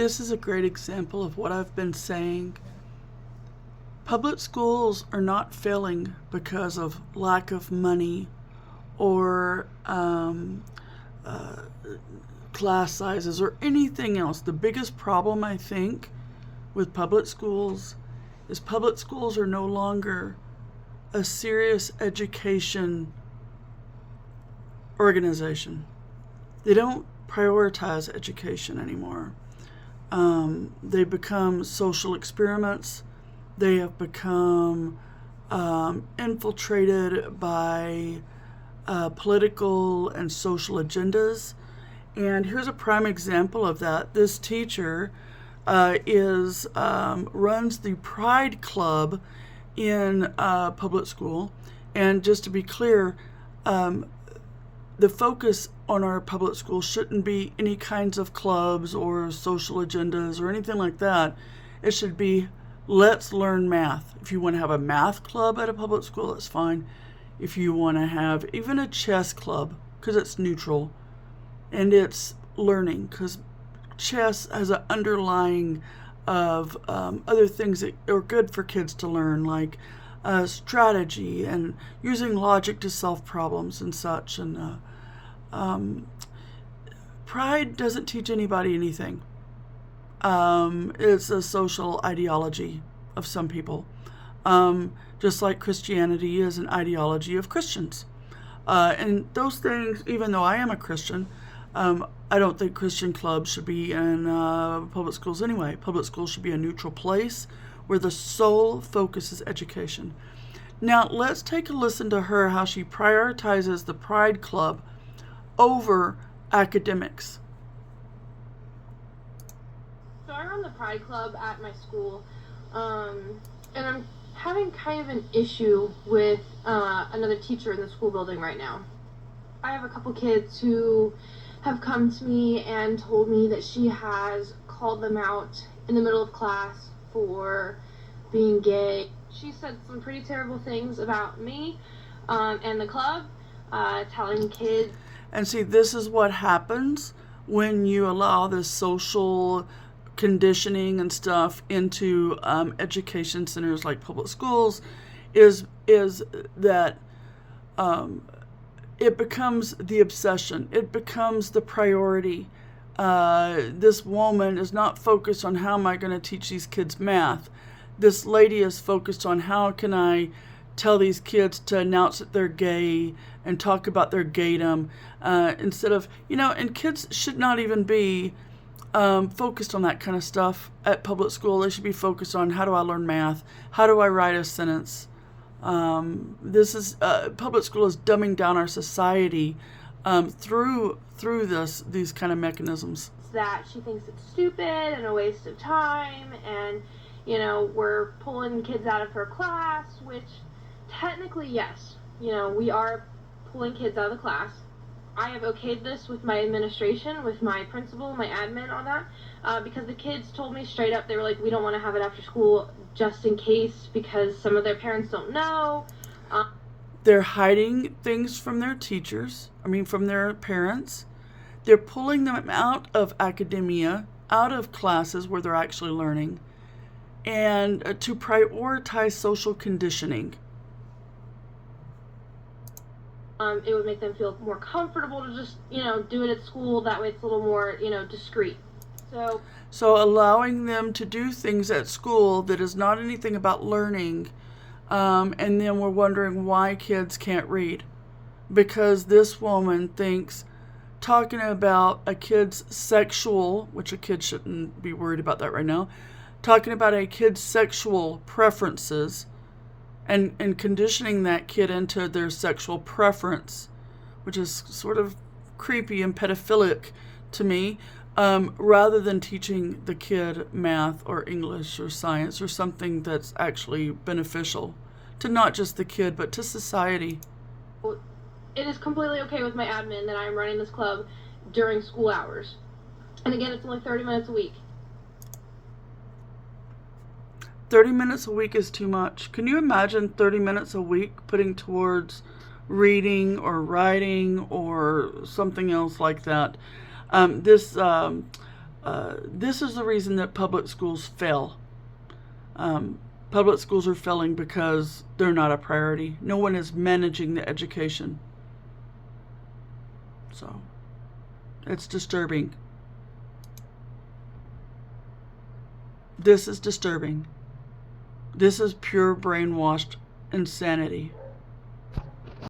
this is a great example of what I've been saying. Public schools are not failing because of lack of money or class sizes or anything else. The biggest problem, I think, with public schools is public schools are no longer a serious education organization. They don't prioritize education anymore. They become social experiments. They have become infiltrated by political and social agendas. And here's a prime example of that. This teacher runs the Pride Club in public school. And just to be clear, the focus on our public school shouldn't be any kinds of clubs or social agendas or anything like that. It should be, let's learn math. If you want to have a math club at a public school, that's fine. If you want to have even a chess club, because it's neutral and it's learning, because chess has an underlying of other things that are good for kids to learn, like strategy and using logic to solve problems and such. And Pride doesn't teach anybody anything. It's a social ideology of some people, just like Christianity is an ideology of Christians. And those things, even though I am a Christian, I don't think Christian clubs should be in public schools anyway. Public schools should be a neutral place where the sole focus is education. Now, let's take a listen to her, how she prioritizes the Pride Club over academics. So I run the Pride Club at my school, and I'm having kind of an issue with another teacher in the school building right now. I have a couple kids who have come to me and told me that she has called them out in the middle of class for being gay. She said some pretty terrible things about me and the club, telling kids. And see, this is what happens when you allow this social conditioning and stuff into education centers like public schools, is that it becomes the obsession. It becomes the priority. This woman is not focused on how am I going to teach these kids math. This lady is focused on how can I tell these kids to announce that they're gay and talk about their gaydom, instead of, and kids should not even be focused on that kind of stuff at public school. They should be focused on, how do I learn math? How do I write a sentence? This is public school is dumbing down our society through these kind of mechanisms. That she thinks it's stupid and a waste of time, and we're pulling kids out of her class, which technically, yes, we are pulling kids out of the class. I have okayed this with my administration, with my principal, my admin, all that, because the kids told me straight up, they were like, we don't want to have it after school just in case, because some of their parents don't know. They're hiding things from their teachers, from their parents. They're pulling them out of academia, out of classes where they're actually learning, and to prioritize social conditioning. It would make them feel more comfortable to just, do it at school. That way it's a little more, discreet. So allowing them to do things at school that is not anything about learning, and then we're wondering why kids can't read. Because this woman thinks talking about a kid's sexual, which a kid shouldn't be worried about that right now, talking about a kid's sexual preferences and conditioning that kid into their sexual preference, which is sort of creepy and pedophilic to me, rather than teaching the kid math or English or science or something that's actually beneficial to not just the kid, but to society. It is completely okay with my admin that I'm running this club during school hours. And again, it's only 30 minutes a week. 30 minutes a week is too much. Can you imagine 30 minutes a week putting towards reading or writing or something else like that? This This is the reason that public schools fail. Public schools are failing because they're not a priority. No one is managing the education. So, it's disturbing. This is disturbing. This is pure brainwashed insanity.